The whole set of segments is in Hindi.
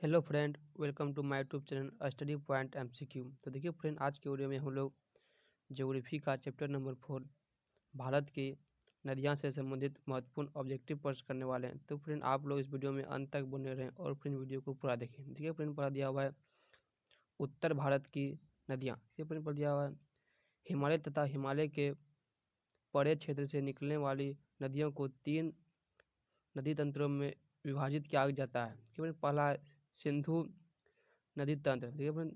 Hello friend, welcome to my YouTube channel study point MCQ. तो देखिए फ्रेंड, आज के वीडियो में हम लोग ज्योग्राफी का चैप्टर नंबर 4 भारत की नदियां से संबंधित महत्वपूर्ण ऑब्जेक्टिव प्रश्न करने वाले हैं। तो फ्रेंड, आप लोग इस वीडियो में अंत तक बने रहें और फ्रेंड वीडियो को पूरा देखें। देखिए फ्रेंड, पढ़ा दिया हुआ है उत्तर भारत की नदियाँ। देखिए फ्रेंड, पढ़ा दिया हुआ है हिमालय तथा हिमालय के परे क्षेत्र से निकलने वाली नदियों को 3 नदी तंत्रों में विभाजित किया जाता है। देखिए पहला है सिंधु नदी तंत्र, देखिए फ्रेंड,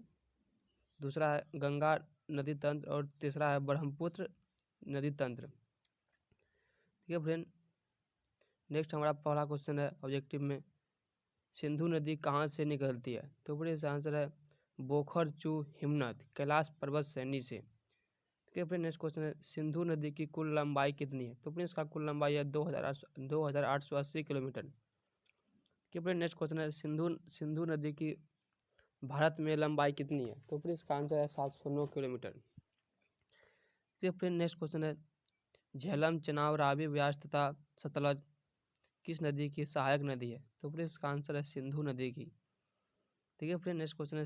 दूसरा है गंगा नदी तंत्र और तीसरा है ब्रह्मपुत्र नदी तंत्र। ठीक है फ्रेंड, नेक्स्ट हमारा पहला क्वेश्चन है ऑब्जेक्टिव में, सिंधु नदी कहाँ से निकलती है? तो फ्रेंड इसका आंसर है बोखरचू हिमनद कैलाश पर्वत श्रेणी से। ठीक है फ्रेंड, नेक्स्ट क्वेश्चन है सिंधु नदी की कुल लंबाई कितनी है? तो फ्रेंड इसका कुल लंबाई है 2880 किलोमीटर। ठीक है फ्रेंड, नेक्स्ट क्वेश्चन है सिंधु नदी की भारत में लंबाई कितनी है? तो फ्रेंड इसका आंसर है 709 किलोमीटर। फिर नेक्स्ट क्वेश्चन है झेलम, चेनाब, रावी, व्यास तथा सतलज किस नदी की सहायक नदी है? तो फिर इसका आंसर है सिंधु नदी की। ठीक है फिर नेक्स्ट क्वेश्चन है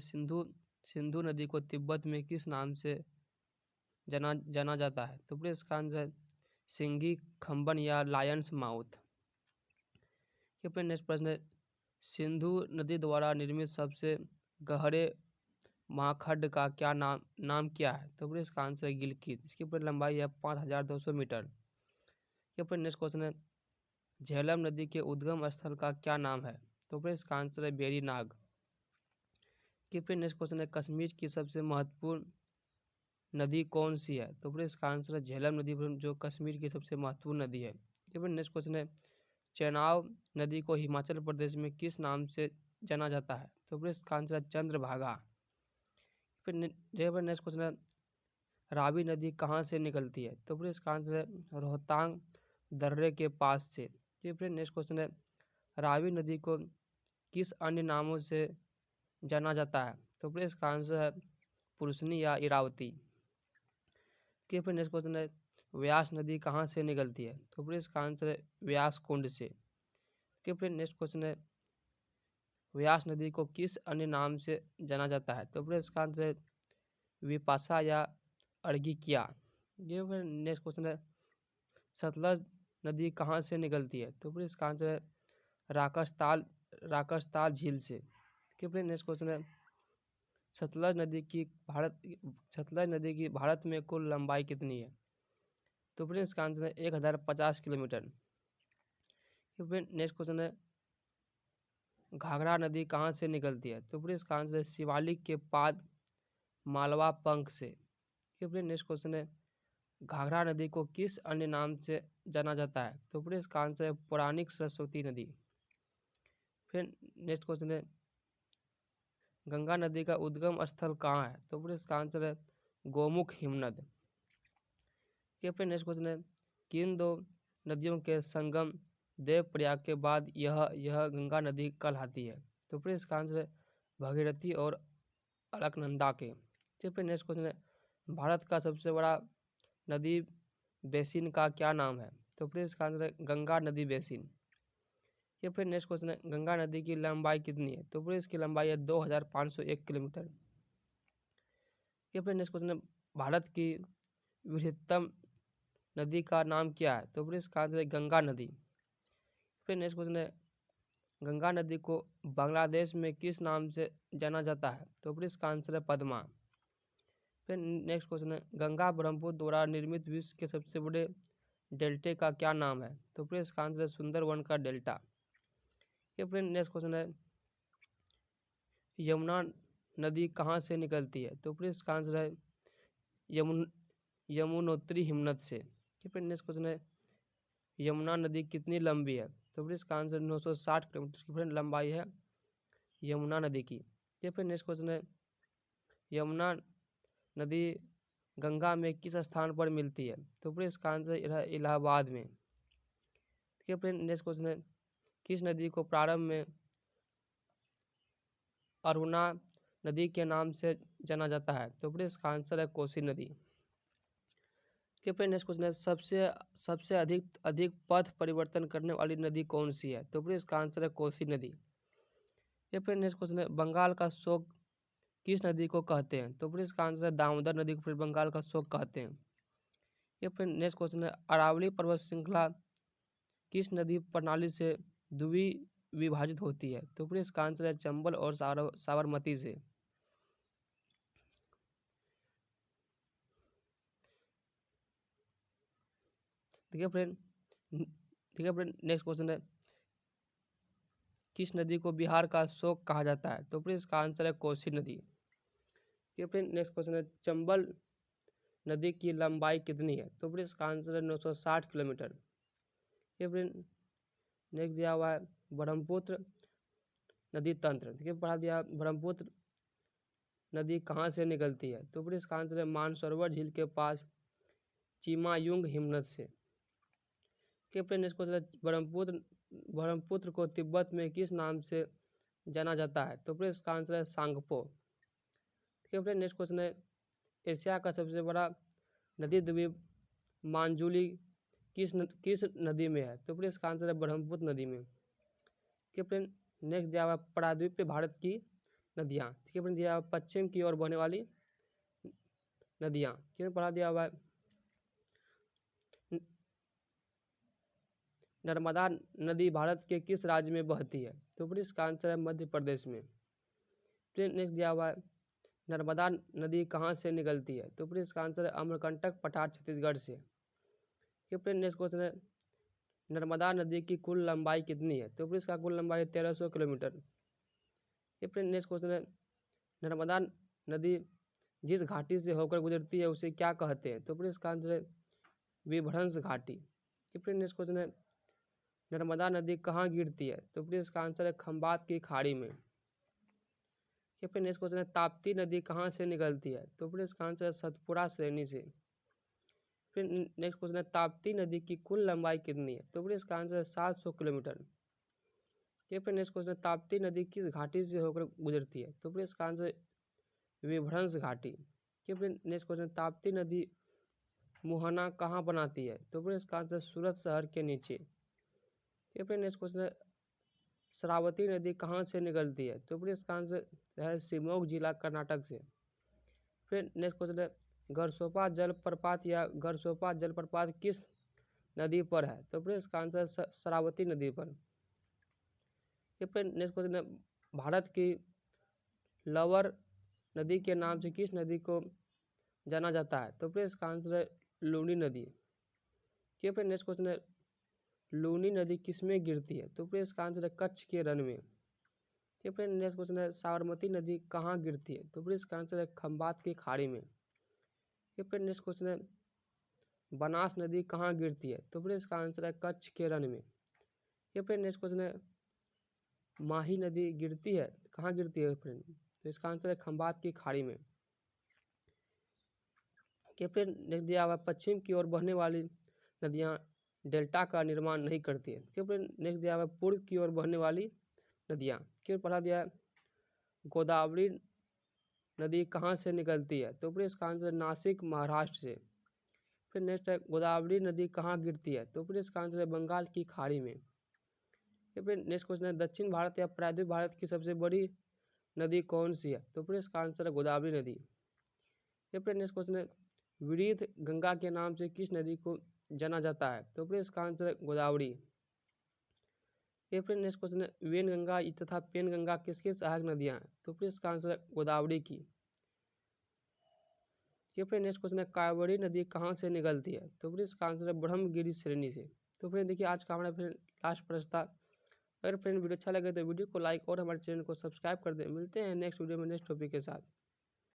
सिंधु नदी को तिब्बत में किस नाम से जाना जाता है? तो फिर इसका आंसर है सिंगी खम्बन या लायंस माउथ। फिर नेक्स्ट प्रश्न है सिंधु नदी द्वारा निर्मित सबसे गहरे महाखंड का क्या नाम क्या है? तो फिर इसका आंसर है गिलगित। इसकी पूरी लंबाई है 5200 मीटर। ये फिर नेक्स्ट क्वेश्चन है झेलम नदी के उद्गम स्थल का क्या नाम है? तो फिर इसका आंसर है वेरीनाग। कि फिर नेक्स्ट क्वेश्चन है कश्मीर की सबसे महत्वपूर्ण नदी कौन सी है? तो फिर इसका आंसर है झेलम नदी, जो कश्मीर की सबसे महत्वपूर्ण नदी है। कि फिर नेक्स्ट क्वेश्चन है चेनाब नदी को हिमाचल प्रदेश में किस नाम से जाना जाता है? तो फिर इसका आंसर है चंद्रभागा। फिर नेक्स्ट क्वेश्चन है रावी नदी कहाँ से निकलती है? तो फिर इसका आंसर है रोहतांग दर्रे के पास से। फिर नेक्स्ट क्वेश्चन है रावी नदी को किस अन्य नामों से जाना जाता है? तो फिर इसका आंसर है पुरुषनी या इरावती। फिर नेक्स्ट क्वेश्चन है व्यास नदी कहाँ से निकलती है? तो फिर इसका आंसर है व्यास कुंड से। फिर नेक्स्ट क्वेश्चन है व्यास नदी को किस अन्य नाम से जाना जाता है? तो फिर इसका आंसर है विपाशा या अर्घिकिया। ये फिर नेक्स्ट क्वेश्चन है सतलज नदी कहाँ से निकलती है? तो फिर इसका आंसर है राकसताल झील से। फिर नेक्स्ट क्वेश्चन है सतलज नदी की भारत में कुल लंबाई कितनी है? तो फिर इसका आंसर है 1050 किलोमीटर। फिर नेक्स्ट क्वेश्चन है घाघरा नदी कहाँ से निकलती है? तो फिर इसका आंसर है शिवालिक के पाद मालवा पंख से। फिर नेक्स्ट क्वेश्चन है घाघरा नदी को किस अन्य नाम से जाना जाता है? तो फिर इसका आंसर है पौराणिक सरस्वती नदी। फिर नेक्स्ट क्वेश्चन है गंगा नदी का उद्गम स्थल कहाँ है? तो फिर इसका आंसर है गोमुख हिमनद। फिर नेक्स्ट क्वेश्चन है किन दो नदियों के संगम देवप्रयाग के बाद यह गंगा नदी कहलाती है? तो फिर इसका आंसर है भगीरथी और अलकनंदा के। फिर नेक्स्ट क्वेश्चन है भारत का सबसे बड़ा नदी बेसिन का क्या नाम है? तो फिर इसका आंसर है गंगा नदी बेसिन। ये फिर नेक्स्ट क्वेश्चन है गंगा नदी की लंबाई कितनी है? तो फिर इसकी लंबाई है 2501 किलोमीटर। ये फिर नेक्स्ट क्वेश्चन है भारत की वृहत्तम नदी का नाम क्या है? तो फिर इसका आंसर है गंगा नदी। फिर नेक्स्ट क्वेश्चन है गंगा नदी को बांग्लादेश में किस नाम से जाना जाता है? तो फिर इसका आंसर है पद्मा। फिर नेक्स्ट क्वेश्चन है गंगा ब्रह्मपुत्र द्वारा निर्मित विश्व के सबसे बड़े डेल्टे का क्या नाम है? तो फिर इसका आंसर है सुंदरवन का डेल्टा। फिर नेक्स्ट क्वेश्चन है यमुना नदी कहाँ से निकलती है? तो फिर इसका आंसर है यमुनोत्री हिमनद से। फिर नेक्स्ट क्वेश्चन है यमुना नदी कितनी लंबी है? तो फिर इसका आंसर 960 किलोमीटर की फिर लंबाई है यमुना नदी की। फिर नेक्स्ट क्वेश्चन है यमुना नदी गंगा में किस स्थान पर मिलती है? तो फिर इसका आंसर है इलाहाबाद में। फिर नेक्स्ट क्वेश्चन है किस नदी को प्रारंभ में अरुणा नदी के नाम से जाना जाता है? तो फिर इसका आंसर है कोसी नदी। फिर नेक्स्ट क्वेश्चन है सबसे अधिक पथ परिवर्तन करने वाली नदी कौन सी है? तो फिर इसका आंसर है कोसी नदी। ये फिर नेक्स्ट क्वेश्चन है, बंगाल का शोक किस नदी को कहते हैं? तो फिर इसका आंसर है दामोदर नदी को फिर बंगाल का शोक कहते हैं। ये फिर नेक्स्ट क्वेश्चन है, अरावली पर्वत श्रृंखला किस नदी प्रणाली से विभाजित होती है? तो फिर इसका आंसर है चंबल और साबरमती से। देखिए फ्रेंड नेक्स्ट क्वेश्चन है, किस नदी को बिहार का शोक कहा जाता है? तो फिर इसका आंसर है कोसी नदी। ठीक है नेक्स्ट क्वेश्चन है, चंबल नदी की लंबाई कितनी है? तो फिर इसका आंसर है 960 किलोमीटर। ये फ्रेंड नेक्स्ट दिया हुआ है, ब्रह्मपुत्र नदी तंत्र। ठीक है, पढ़ा दिया, ब्रह्मपुत्र नदी कहाँ से निकलती है? तो फिर इसका आंसर है मानसरोवर झील के पास चिमायुंग हिमनद से। फिर नेक्स्ट क्वेश्चन है, ब्रह्मपुत्र को तिब्बत में किस नाम से जाना जाता है? तो फिर इसका आंसर है सांगपो। ठीक है फ्रेंड नेक्स्ट क्वेश्चन है, एशिया का सबसे बड़ा नदी द्वीप मांजुली किस नदी में है? तो फिर इसका आंसर है ब्रह्मपुत्र नदी में। ठीक है फ्रेंड नेक्स्ट दिया हुआ प्रायद्वीपीय भारत की नदियाँ। ठीक है फ्रेंड दिया हुआ पश्चिम की ओर बहने वाली नदियाँ। ठीक है, पढ़ा दिया हुआ है नर्मदा नदी भारत के किस राज्य में बहती है? तो फिर इसका आंसर है मध्य प्रदेश में। फिर नेक्स्ट दिया हुआ है, नर्मदा नदी कहाँ से निकलती है? तो फिर इसका आंसर है अमरकंटक पठार छत्तीसगढ़ से। फिर नेक्स्ट क्वेश्चन है, नर्मदा नदी की कुल लंबाई कितनी है? तो फिर इसका कुल लंबाई है 1300 किलोमीटर। फिर नेक्स्ट क्वेश्चन है, नर्मदा नदी जिस घाटी से होकर गुजरती है उसे क्या कहते हैं? तो फिर इसका आंसर है विभ्रंश घाटी। फिर नेक्स्ट क्वेश्चन है, नर्मदा नदी कहाँ गिरती है? तो फिर इसका आंसर है खंबात की खाड़ी में। फिर नेक्स्ट क्वेश्चन है, ताप्ती नदी कहाँ से निकलती है? तो फिर इसका आंसर है सतपुरा श्रेणी से। फिर नेक्स्ट क्वेश्चन है, ताप्ती नदी की कुल लंबाई कितनी है? तो फिर इसका आंसर है 700 किलोमीटर। फिर नेक्स्ट क्वेश्चन है, ताप्ती नदी किस घाटी से होकर गुजरती है? तो फिर इसका आंसर विभ्रंश घाटी। फिर नेक्स्ट क्वेश्चन, ताप्ती नदी मुहाना कहाँ बनाती है? तो फिर इसका आंसर सूरत शहर के नीचे। फिर नेक्स्ट क्वेश्चन है, शरावती नदी कहाँ से निकलती है? तो फिर इसका आंसर है शिवमोगा जिला कर्नाटक से। फिर नेक्स्ट क्वेश्चन है, गरसोपा जलप्रपात या गरसोपा जलप्रपात किस नदी पर है? तो फिर इसका आंसर शरावती नदी पर। फिर नेक्स्ट क्वेश्चन है, भारत की लवर नदी के नाम से किस नदी को जाना जाता है? तो फिर इसका आंसर है लूनी नदी। फिर नेक्स्ट क्वेश्चन है, लूनी नदी किस में गिरती है? तो फिर इसका आंसर है कच्छ के रण में। फिर नेक्स्ट क्वेश्चन है, साबरमती नदी कहाँ गिरती है? तो फिर इसका आंसर है खंबात की खाड़ी में। फिर नेक्स्ट क्वेश्चन है, बनास नदी कहाँ गिरती है? तो फिर इसका आंसर है कच्छ के रण में। फिर नेक्स्ट क्वेश्चन है, माही नदी गिरती है कहाँ गिरती है फ्रेंड? तो इसका आंसर है खंबात की खाड़ी में। फिर नेक्स्ट दिया हुआ, पश्चिम की ओर बहने वाली नदियाँ डेल्टा का निर्माण नहीं करती है। फिर नेक्स्ट दिया हुआ, पूर्व की ओर बहने वाली नदियाँ। फिर पढ़ा दिया है, गोदावरी नदी कहाँ से निकलती है? तो फिर इसका आंसर नासिक महाराष्ट्र से। फिर नेक्स्ट है, गोदावरी नदी कहाँ गिरती है? तो फिर इसका आंसर है बंगाल की खाड़ी में। फिर नेक्स्ट क्वेश्चन है, दक्षिण भारत या प्रायद्वीप भारत की सबसे बड़ी नदी कौन सी है? तो फिर इसका आंसर है गोदावरी नदी। फिर नेक्स्ट क्वेश्चन है, वृहद गंगा के नाम से किस नदी को जाना जाता है? तो फिर इसका आंसर है गोदावरी। फिर नेक्स्ट क्वेश्चन है, वेन गंगा तथा पेन गंगा किसकी सहायक नदियां हैं? तो फिर इसका आंसर है गोदावरी की। फिर नेक्स्ट क्वेश्चन है, कावेरी नदी कहाँ से निकलती है? तो फिर इसका आंसर है ब्रह्मगिरी श्रेणी से। तो फिर देखिए आज का हमारा फिर लास्ट प्रश्न था। अगर फ्रेंड वीडियो अच्छा लगे तो वीडियो को लाइक और हमारे चैनल को सब्सक्राइब कर दें। मिलते हैं नेक्स्ट वीडियो में नेक्स्ट टॉपिक के साथ।